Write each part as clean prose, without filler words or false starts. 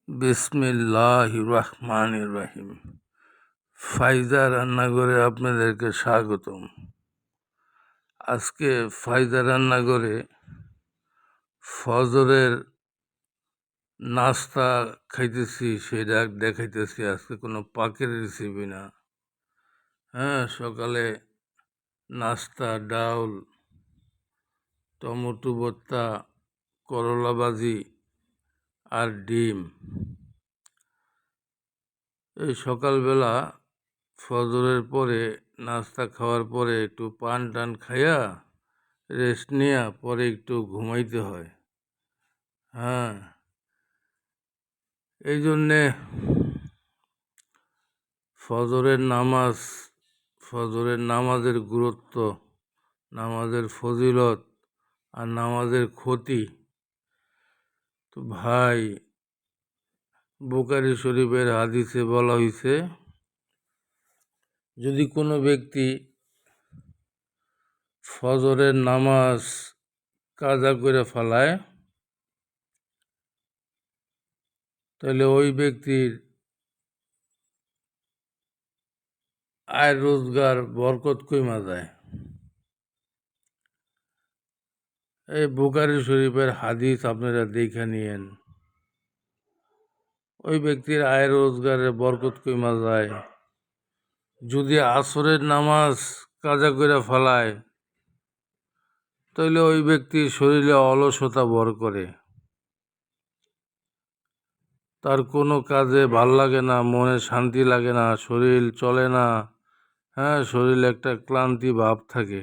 বিসমিল্লাহির রহমানির রহিম। ফায়দা রান্নাঘরে আপনাদেরকে স্বাগতম। আজকে ফায়দা রান্নাঘরে ফজরের নাস্তা খাইতেছি, সেটা দেখাইতেছি। আজকে কোনো পাকের রেসিপি না। সকালে নাস্তা ডাউল, টমেটো ভর্তা, করলা ভাজি আর ডিম। এই সকালবেলা ফজরের পরে নাস্তা খাওয়ার পরে একটু পান টান খাইয়া রেস্ট নিয়া পরে একটু ঘুমাইতে হয়। এই জন্যে ফজরের নামাজের গুরুত্ব, নামাজের ফজিলত আর নামাজের ক্ষতি। তো ভাই, বুখারী শরীফের হাদিসে বলা হয়েছে, যদি কোনো ব্যক্তি ফজরের নামাজ কাজা করে ফেলায়, তাহলে ওই ব্যক্তির আয় রোজগার বরকত কইমা যায়। এই বুখারী শরীফের হাদিস আপনারা দেখে নিয়েন। ওই ব্যক্তির আয় রোজগারের বরকত কইমা যায়। যদি আসরের নামাজ কাজা করে ফেলায়, তাহলে ওই ব্যক্তির শরীরে অলসতা ভর করে, তার কোনো কাজে ভাল লাগে না, মনে শান্তি লাগে না, শরীর চলে না। শরীরে একটা ক্লান্তি ভাব থাকে।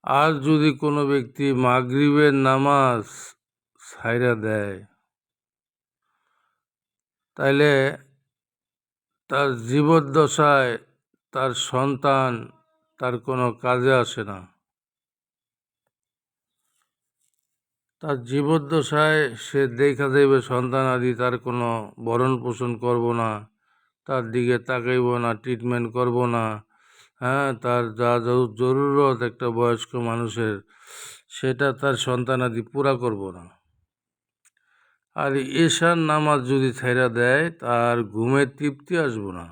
আর যদি কোনো ব্যক্তি মাগরিবের নামাজ ছাইরা দেয়, তাইলে তার জীবদ্দশায় তার সন্তান তার কোনো কাজে আসে না। তার জীবদ্দশায় সে দেখা দেবে সন্তান আদি তার কোনো ভরণ পোষণ করব না, তার দিকে তাকাইব না, ট্রিটমেন্ট করব না। তার যা জরুরত একটা বয়স্ক মানুষের, সেটা তার সন্তান আদি পুরা করব না। আর এশার নামাজ যদি ছাইরা দেয়, তার ঘুমের তৃপ্তি আসবো না।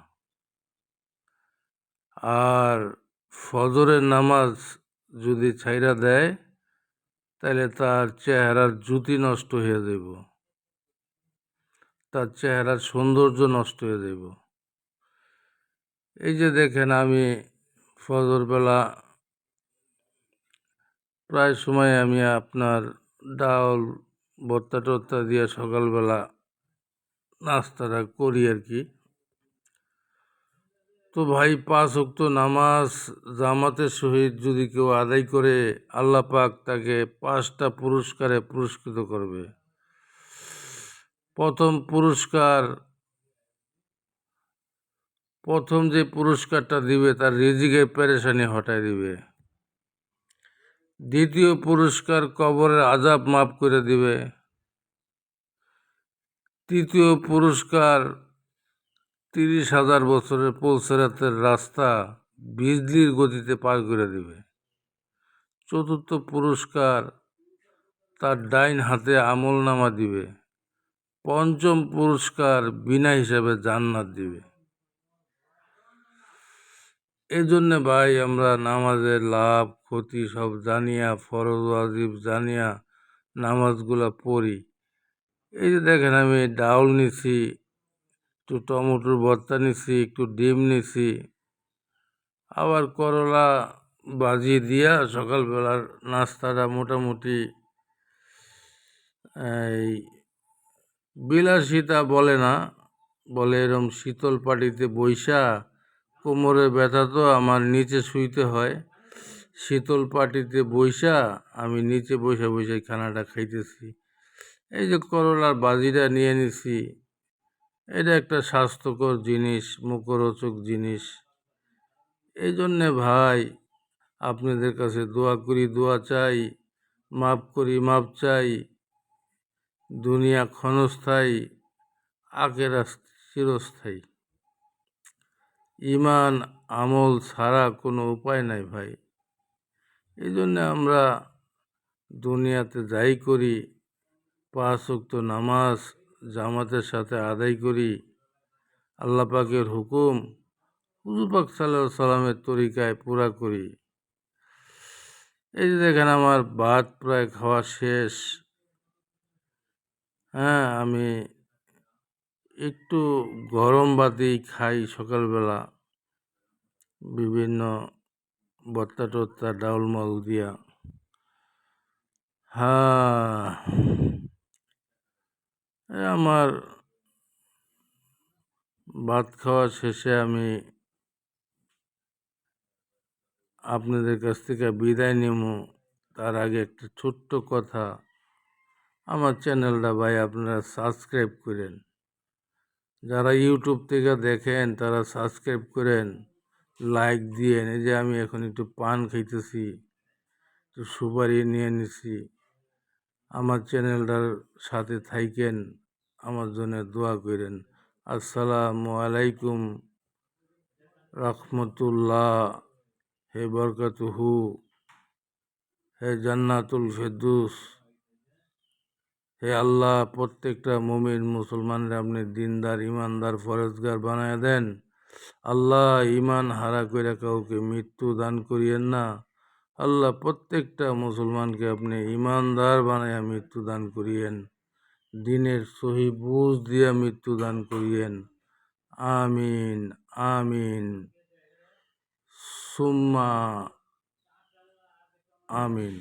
আর ফজরের নামাজ যদি ছাইরা দেয়, তাহলে তার চেহারার জ্যোতি নষ্ট হয়ে যাব, তার চেহারার সৌন্দর্য নষ্ট হয়ে যাব। এই যে দেখেন, আমি ফজরবেলা প্রায় সময় আমি আপনার ডাউল ভর্তা টর্তা দিয়ে সকালবেলা নাস্তাটা করি আর কি। তো ভাই, 5 ওয়াক্ত নামাজ জামাতের সহিত যদি কেউ আদায় করে, আল্লাহ পাক তাকে 5টা পুরস্কারে পুরস্কৃত করবে। প্রথম যে পুরস্কারটা দিবে, তার রিজিকের পেরেশানি হটায় দিবে। দ্বিতীয় পুরস্কার কবরের আযাব মাফ করে দিবে। তৃতীয় পুরস্কার 30,000 বছরের পুলসেরাতের রাস্তা বিজলির গতিতে পার করে দিবে। চতুর্থ পুরস্কার, তার ডাইন হাতে আমলনামা দিবে। পঞ্চম পুরস্কার, বিনা হিসাবে জান্নাত দিবে। এই জন্যে ভাই, আমরা নামাজের লাভ ক্ষতি সব জানিয়া, ফরজ ওয়াজিব জানিয়া নামাজগুলা পড়ি। এই যে দেখেন, আমি ডাউল নিছি, একটু টমেটোর ভর্তা নিছি, একটু ডিম নিছি, আবার করলা ভাজি দিয়া সকালবেলার নাস্তাটা মোটামুটি এই বিলাসিতা বলে না, বলে এরম শীতল পাটিতে বইসা, কোমরে ব্যথা তো আমার নিচে শুইতে হয়, শীতল পাটিতে বইসা আমি নিচে বসে বসে খানাটা খাইতেছি। এই যে করলার ভাজিটা নিয়ে নিছি, এটা একটা স্বাস্থ্যকর জিনিস, মুখরোচক জিনিস। এই জন্যে ভাই, আপনাদের কাছে দোয়া করি, দোয়া চাই, মাপ করি, মাপ চাই। দুনিয়া ক্ষণস্থায়ী, আখিরাত চিরস্থায়ী। ইমান আমল ছাড়া কোনো উপায় নাই ভাই। এই জন্যে আমরা দুনিয়াতে যাই করি, 5 ওয়াক্ত নামাজ জামাতের সাথে আদায় করি, আল্লাহ পাকের হুকুম হুজুর পাক সাল্লাল্লাহু আলাইহি সাল্লামের তরিকায় পুরা করি। এই যে দেখেন আমার ভাত প্রায় খাওয়া শেষ। হ্যাঁ, আমি একটু গরম ভাতেই খাই সকালবেলা, বিভিন্ন ভর্তা টর্তা ডাউল মাল দিয়া। হ্যাঁ, আমার ভাত খাওয়া শেষে আমি আপনাদের কাছ থেকে বিদায় নেব। তার আগে একটা ছোট্ট কথা, আমার চ্যানেলটা ভাই আপনারা সাবস্ক্রাইব করেন। যারা ইউটিউব থেকে দেখেন তারা সাবস্ক্রাইব করেন, লাইক দিয়েন। এই যে আমি এখন একটু পান খাইতেছি, একটু সুপারি নিয়ে নিছি। আমার চ্যানেলটার সাথে থাইকেন, আমার জন্য দোয়া করেন। আসসালামু আলাইকুম রহমতুল্লাহ হে বরকাতুহু, হে জান্নাতুল ফেরদৌস। হে আল্লাহ, প্রত্যেকটা মুমিন মুসলমানরা আপনি দিনদার ইমানদার ফরেজগার বানায় দেন। আল্লাহ, ইমান হারা কইরা কাউকে মৃত্যু দান করিয়েন না। আল্লাহ, প্রত্যেকটা মুসলমানকে আপনি ইমানদার বানাইয়া মৃত্যু দান করিয়েন, দিনের সহি বুঝ দিয়া মৃত্যু দান করিয়েন। আমিন, আমিন, সুম্মা আমিন।